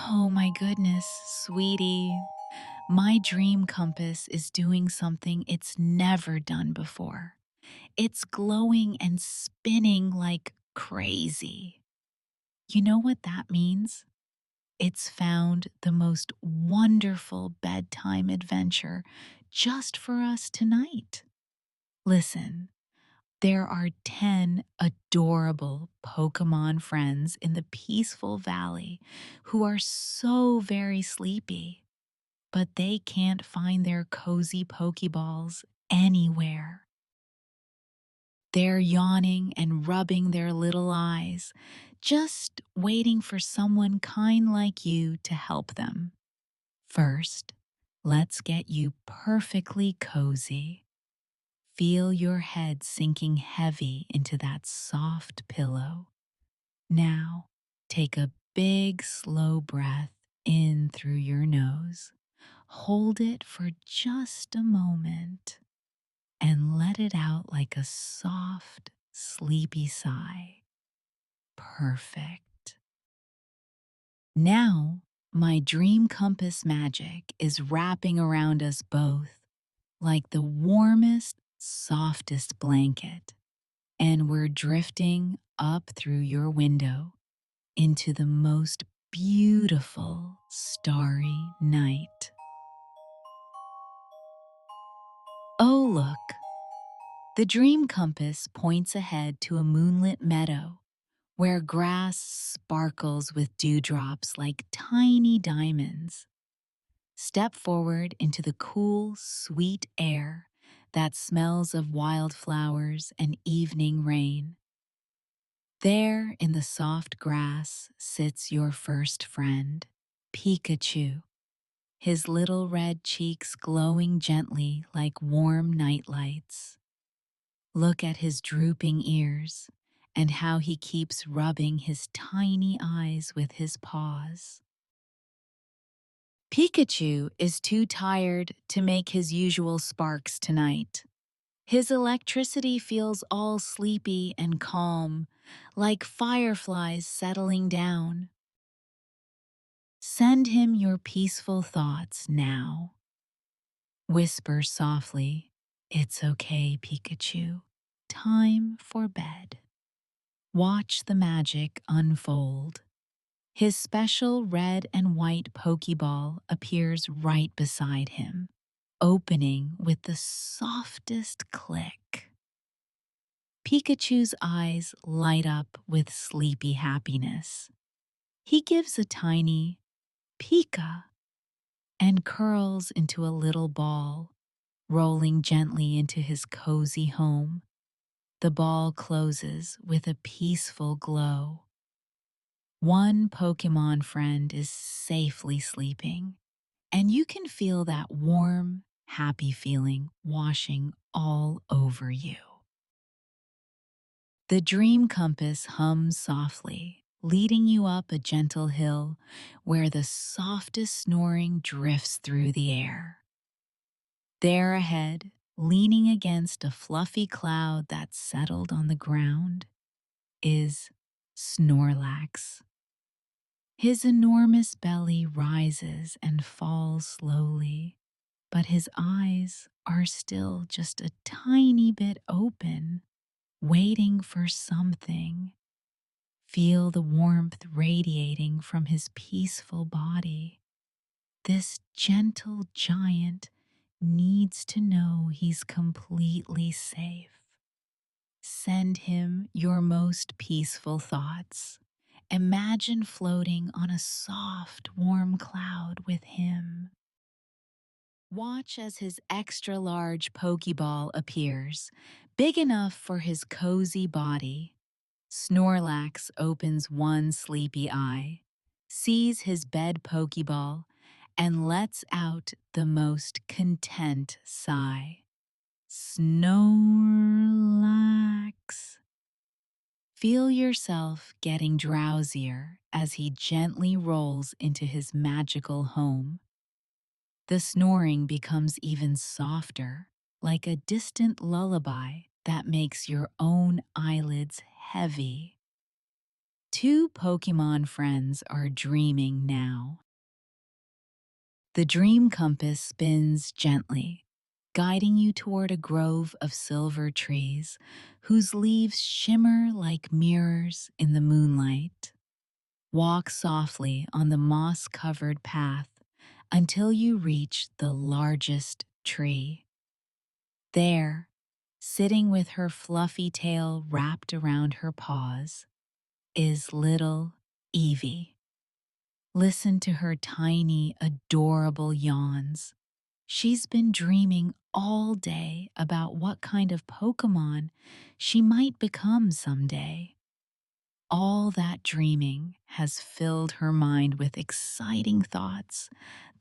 Oh my goodness, sweetie. My dream compass is doing something it's never done before. It's glowing and spinning like crazy. You know what that means? It's found the most wonderful bedtime adventure just for us tonight. Listen, there are 10 adorable Pokemon friends in the peaceful valley who are so very sleepy, but they can't find their cozy Pokeballs anywhere. They're yawning and rubbing their little eyes, just waiting for someone kind like you to help them. First, let's get you perfectly cozy. Feel your head sinking heavy into that soft pillow. Now, take a big, slow breath in through your nose. Hold it for just a moment and let it out like a soft, sleepy sigh. Perfect. Now, my dream compass magic is wrapping around us both like the warmest, softest blanket, and we're drifting up through your window into the most beautiful starry night. Oh, look, the dream compass points ahead to a moonlit meadow where grass sparkles with dewdrops like tiny diamonds. Step forward into the cool, sweet air that smells of wildflowers and evening rain. There in the soft grass sits your first friend, Pikachu, his little red cheeks glowing gently like warm night lights. Look at his drooping ears and how he keeps rubbing his tiny eyes with his paws. Pikachu is too tired to make his usual sparks tonight. His electricity feels all sleepy and calm, like fireflies settling down. Send him your peaceful thoughts now. Whisper softly, "It's okay, Pikachu. Time for bed." Watch the magic unfold. His special red and white Pokeball appears right beside him, opening with the softest click. Pikachu's eyes light up with sleepy happiness. He gives a tiny Pika and curls into a little ball, rolling gently into his cozy home. The ball closes with a peaceful glow. One Pokemon friend is safely sleeping, and you can feel that warm, happy feeling washing all over you. The dream compass hums softly, leading you up a gentle hill where the softest snoring drifts through the air. There ahead, leaning against a fluffy cloud that settled on the ground, is Snorlax. His enormous belly rises and falls slowly, but his eyes are still just a tiny bit open, waiting for something. Feel the warmth radiating from his peaceful body. This gentle giant needs to know he's completely safe. Send him your most peaceful thoughts. Imagine floating on a soft, warm cloud with him. Watch as his extra large Pokeball appears, big enough for his cozy body. Snorlax opens one sleepy eye, sees his bed Pokeball, and lets out the most content sigh. Snorlax. Feel yourself getting drowsier as he gently rolls into his magical home. The snoring becomes even softer, like a distant lullaby that makes your own eyelids heavy. Two Pokemon friends are dreaming now. The dream compass spins gently, guiding you toward a grove of silver trees whose leaves shimmer like mirrors in the moonlight. Walk softly on the moss-covered path until you reach the largest tree. There, sitting with her fluffy tail wrapped around her paws, is little Eevee. Listen to her tiny, adorable yawns. She's been dreaming all day about what kind of Pokémon she might become someday. All that dreaming has filled her mind with exciting thoughts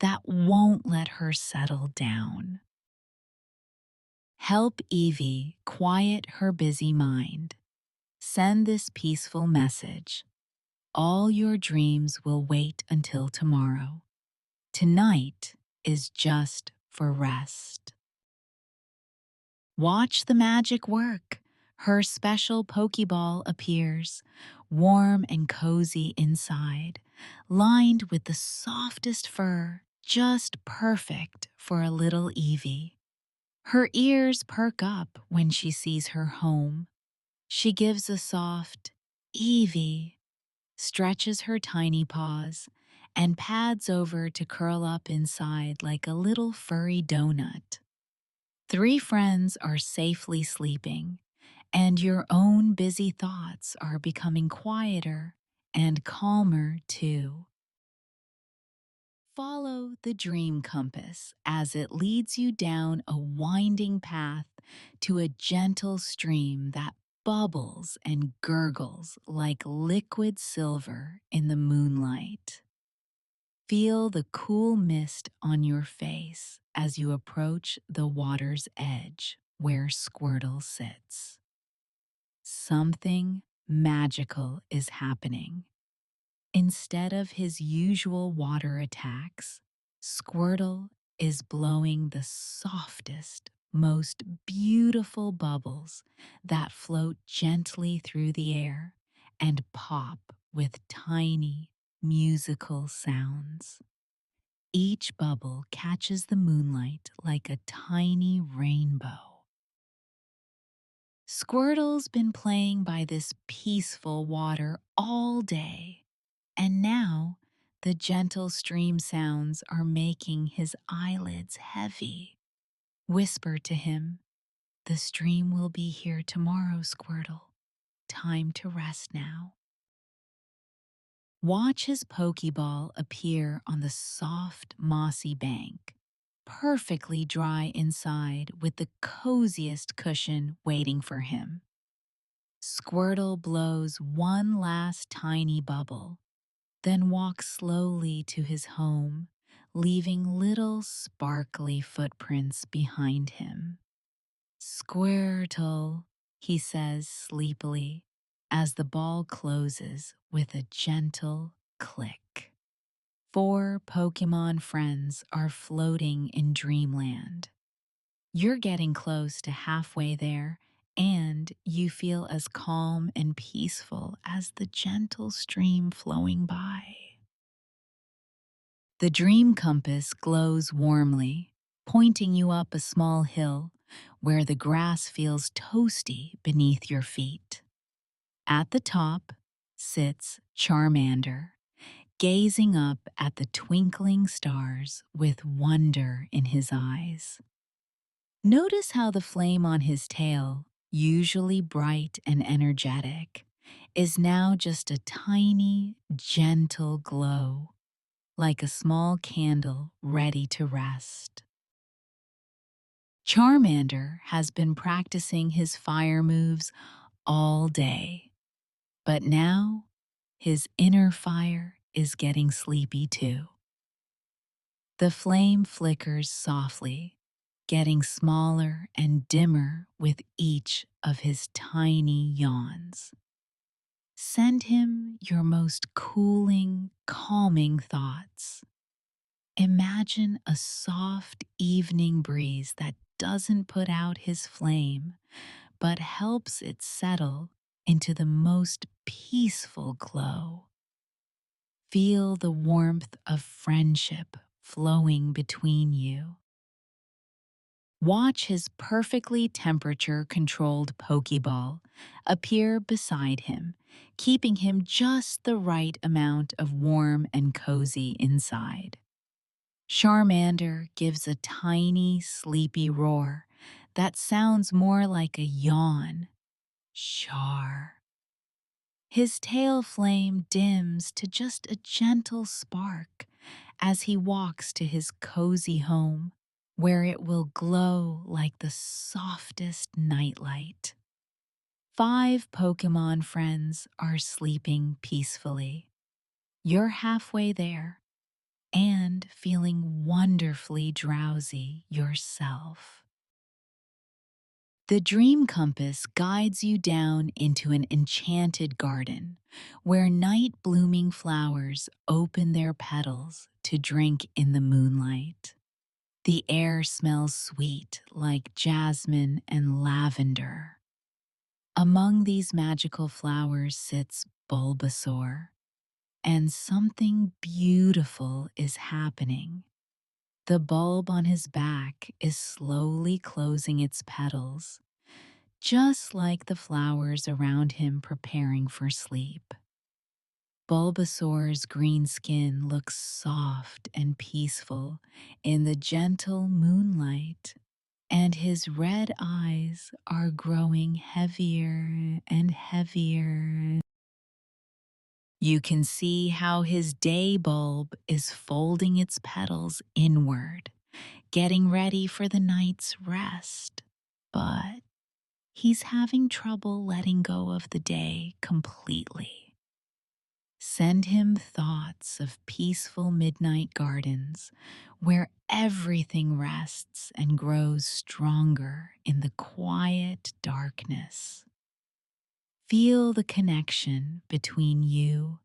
that won't let her settle down. Help Eevee quiet her busy mind. Send this peaceful message. All your dreams will wait until tomorrow. Tonight is just for rest. Watch the magic work. Her special Pokeball appears, warm and cozy inside, lined with the softest fur, just perfect for a little Eevee. Her ears perk up when she sees her home. She gives a soft Eevee, stretches her tiny paws, and pads over to curl up inside like a little furry donut. Three friends are safely sleeping, and your own busy thoughts are becoming quieter and calmer too. Follow the dream compass as it leads you down a winding path to a gentle stream that bubbles and gurgles like liquid silver in the moonlight. Feel the cool mist on your face as you approach the water's edge where Squirtle sits. Something magical is happening. Instead of his usual water attacks, Squirtle is blowing the softest, most beautiful bubbles that float gently through the air and pop with tiny, musical sounds. Each bubble catches the moonlight like a tiny rainbow. Squirtle's been playing by this peaceful water all day, and now the gentle stream sounds are making his eyelids heavy. Whisper to him, "The stream will be here tomorrow, Squirtle. Time to rest now." Watch his Pokeball appear on the soft, mossy bank, perfectly dry inside with the coziest cushion waiting for him. Squirtle blows one last tiny bubble, then walks slowly to his home, leaving little sparkly footprints behind him. "Squirtle," he says sleepily, as the ball closes with a gentle click. Four Pokemon friends are floating in Dreamland. You're getting close to halfway there, and you feel as calm and peaceful as the gentle stream flowing by. The dream compass glows warmly, pointing you up a small hill where the grass feels toasty beneath your feet. At the top sits Charmander, gazing up at the twinkling stars with wonder in his eyes. Notice how the flame on his tail, usually bright and energetic, is now just a tiny, gentle glow, like a small candle ready to rest. Charmander has been practicing his fire moves all day, but now his inner fire is getting sleepy too. The flame flickers softly, getting smaller and dimmer with each of his tiny yawns. Send him your most cooling, calming thoughts. Imagine a soft evening breeze that doesn't put out his flame, but helps it settle into the most peaceful glow. Feel the warmth of friendship flowing between you. Watch his perfectly temperature-controlled Pokeball appear beside him, keeping him just the right amount of warm and cozy inside. Charmander gives a tiny, sleepy roar that sounds more like a yawn. Char. His tail flame dims to just a gentle spark as he walks to his cozy home, where it will glow like the softest nightlight. 5 Pokémon friends are sleeping peacefully. You're halfway there and feeling wonderfully drowsy yourself. The Dream Compass guides you down into an enchanted garden where night-blooming flowers open their petals to drink in the moonlight. The air smells sweet like jasmine and lavender. Among these magical flowers sits Bulbasaur, and something beautiful is happening. The bulb on his back is slowly closing its petals, just like the flowers around him preparing for sleep. Bulbasaur's green skin looks soft and peaceful in the gentle moonlight, and his red eyes are growing heavier and heavier. You can see how his day bulb is folding its petals inward, getting ready for the night's rest. But he's having trouble letting go of the day completely. Send him thoughts of peaceful midnight gardens where everything rests and grows stronger in the quiet darkness. Feel the connection between you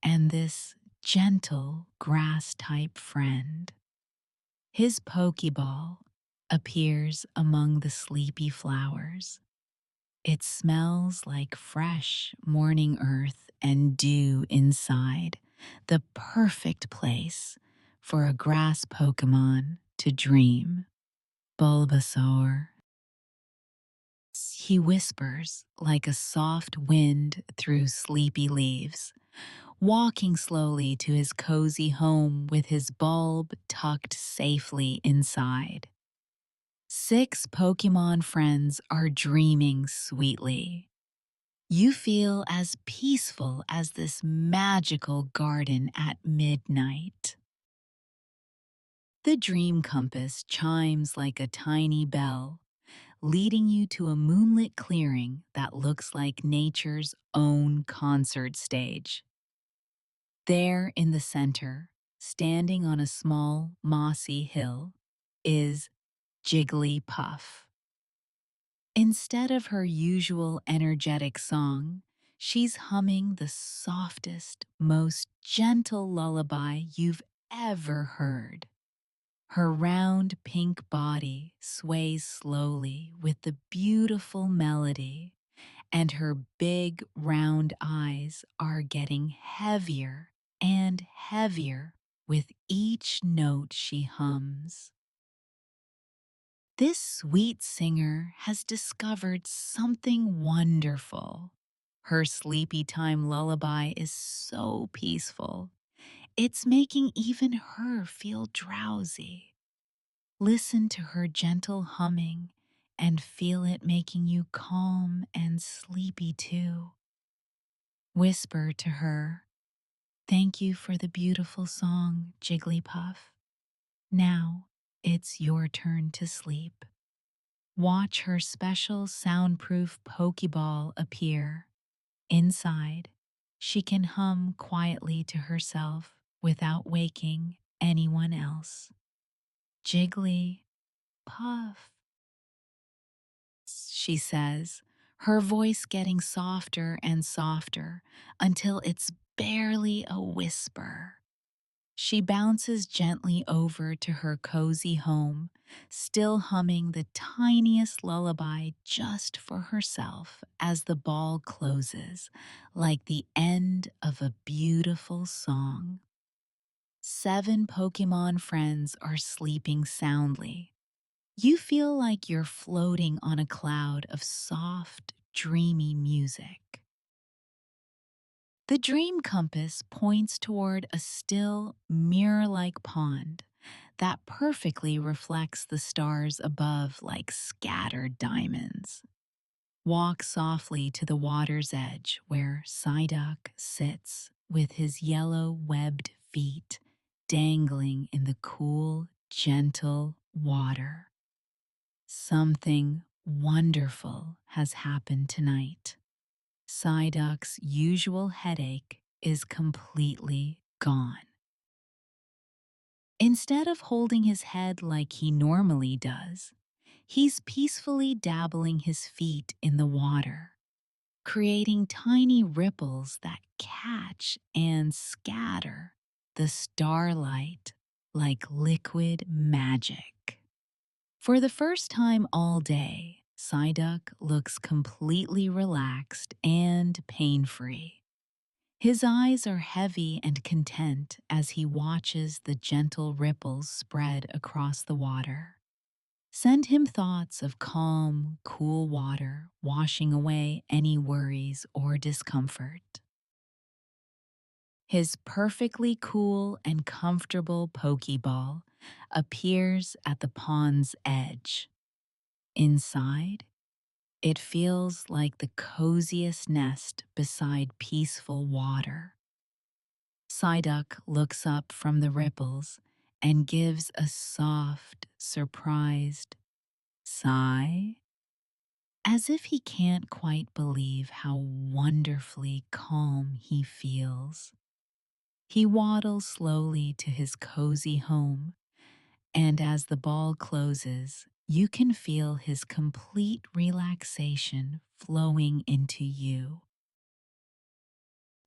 and this gentle grass-type friend. His Pokeball appears among the sleepy flowers. It smells like fresh morning earth and dew inside, the perfect place for a grass Pokémon to dream. Bulbasaur. He whispers like a soft wind through sleepy leaves, walking slowly to his cozy home with his bulb tucked safely inside. 6 Pokémon friends are dreaming sweetly. You feel as peaceful as this magical garden at midnight. The Dream Compass chimes like a tiny bell, leading you to a moonlit clearing that looks like nature's own concert stage. There in the center, standing on a small, mossy hill, is Jigglypuff. Instead of her usual energetic song, she's humming the softest, most gentle lullaby you've ever heard. Her round pink body sways slowly with the beautiful melody, and her big round eyes are getting heavier and heavier with each note she hums. This sweet singer has discovered something wonderful. Her sleepy time lullaby is so peaceful. It's making even her feel drowsy. Listen to her gentle humming and feel it making you calm and sleepy too. Whisper to her, "Thank you for the beautiful song, Jigglypuff. Now it's your turn to sleep." Watch her special soundproof Pokeball appear. Inside, she can hum quietly to herself without waking anyone else. Jiggly, Puff, she says, her voice getting softer and softer until it's barely a whisper. She bounces gently over to her cozy home, still humming the tiniest lullaby just for herself as the ball closes, like the end of a beautiful song. 7 Pokemon friends are sleeping soundly. You feel like you're floating on a cloud of soft, dreamy music. The dream compass points toward a still, mirror-like pond that perfectly reflects the stars above like scattered diamonds. Walk softly to the water's edge where Psyduck sits with his yellow webbed feet dangling in the cool, gentle water. Something wonderful has happened tonight. Psyduck's usual headache is completely gone. Instead of holding his head like he normally does, he's peacefully dabbling his feet in the water, creating tiny ripples that catch and scatter the starlight like liquid magic. For the first time all day, Psyduck looks completely relaxed and pain-free. His eyes are heavy and content as he watches the gentle ripples spread across the water. Send him thoughts of calm, cool water washing away any worries or discomfort. His perfectly cool and comfortable Pokeball appears at the pond's edge. Inside, it feels like the coziest nest beside peaceful water. Psyduck looks up from the ripples and gives a soft, surprised sigh, as if he can't quite believe how wonderfully calm he feels. He waddles slowly to his cozy home, and as the ball closes, you can feel his complete relaxation flowing into you.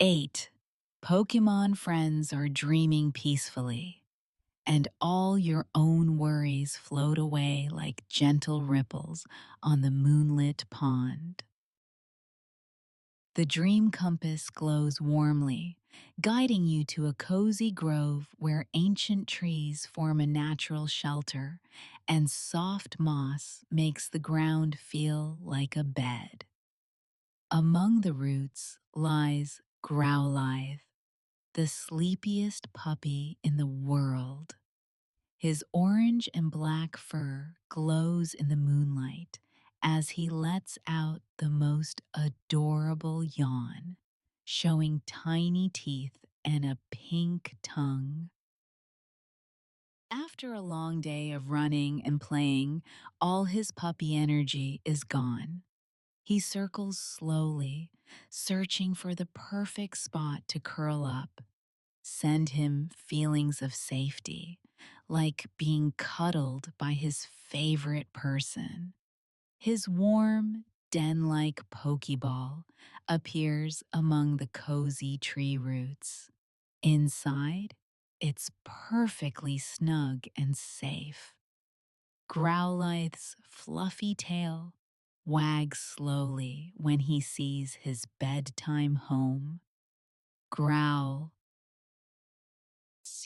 8. Pokemon friends are dreaming peacefully, and all your own worries float away like gentle ripples on the moonlit pond. The dream compass glows warmly, guiding you to a cozy grove where ancient trees form a natural shelter and soft moss makes the ground feel like a bed. Among the roots lies Growlithe, the sleepiest puppy in the world. His orange and black fur glows in the moonlight as he lets out the most adorable yawn, showing tiny teeth and a pink tongue. After a long day of running and playing, all his puppy energy is gone. He circles slowly, searching for the perfect spot to curl up, send him feelings of safety, like being cuddled by his favorite person. His warm, den-like Pokeball appears among the cozy tree roots. Inside, it's perfectly snug and safe. Growlithe's fluffy tail wags slowly when he sees his bedtime home. Growl,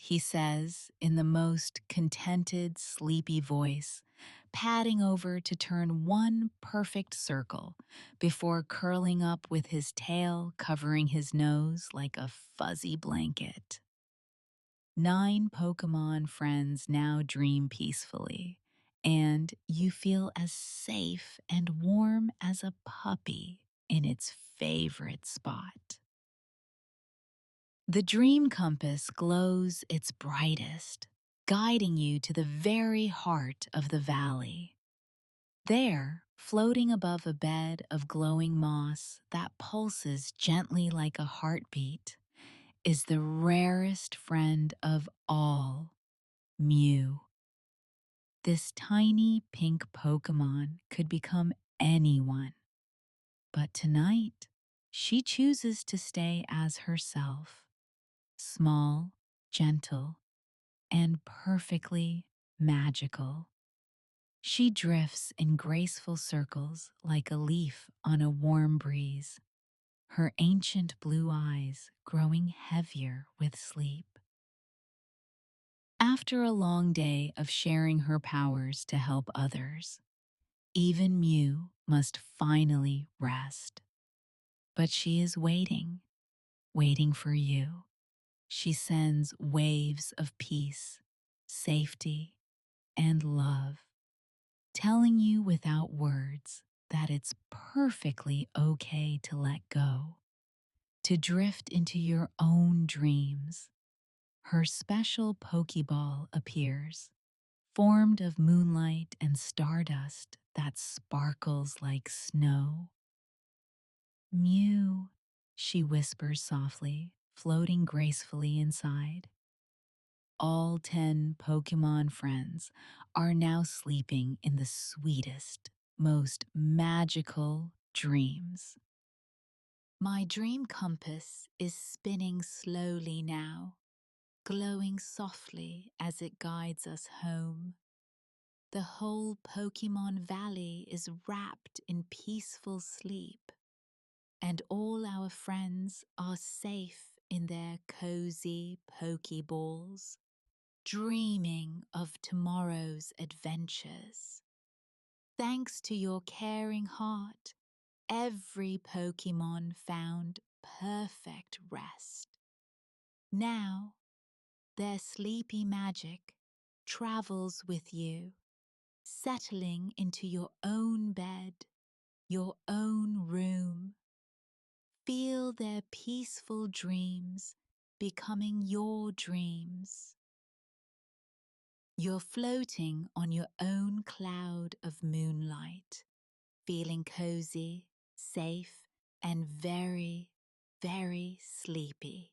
he says in the most contented, sleepy voice, padding over to turn one perfect circle before curling up with his tail covering his nose like a fuzzy blanket. 9 Pokemon friends now dream peacefully, and you feel as safe and warm as a puppy in its favorite spot. The dream compass glows its brightest, guiding you to the very heart of the valley. There, floating above a bed of glowing moss that pulses gently like a heartbeat, is the rarest friend of all, Mew. This tiny pink Pokemon could become anyone, but tonight, she chooses to stay as herself. Small, gentle, and perfectly magical. She drifts in graceful circles like a leaf on a warm breeze, her ancient blue eyes growing heavier with sleep. After a long day of sharing her powers to help others, even Mew must finally rest. But she is waiting, waiting for you. She sends waves of peace, safety, and love, telling you without words that it's perfectly okay to let go, to drift into your own dreams. Her special Pokeball appears, formed of moonlight and stardust that sparkles like snow. Mew, she whispers softly, floating gracefully inside. All 10 Pokemon friends are now sleeping in the sweetest, most magical dreams. My dream compass is spinning slowly now, glowing softly as it guides us home. The whole Pokemon Valley is wrapped in peaceful sleep, and all our friends are safe in their cozy Pokeballs, dreaming of tomorrow's adventures. Thanks to your caring heart, every Pokemon found perfect rest. Now, their sleepy magic travels with you, settling into your own bed, your own room. Feel their peaceful dreams becoming your dreams. You're floating on your own cloud of moonlight, feeling cozy, safe, and very, very sleepy.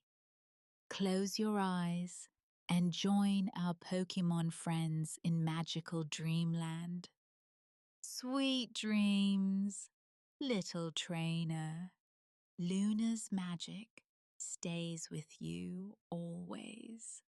Close your eyes and join our Pokemon friends in magical Dreamland. Sweet dreams, little trainer. Luna's magic stays with you always.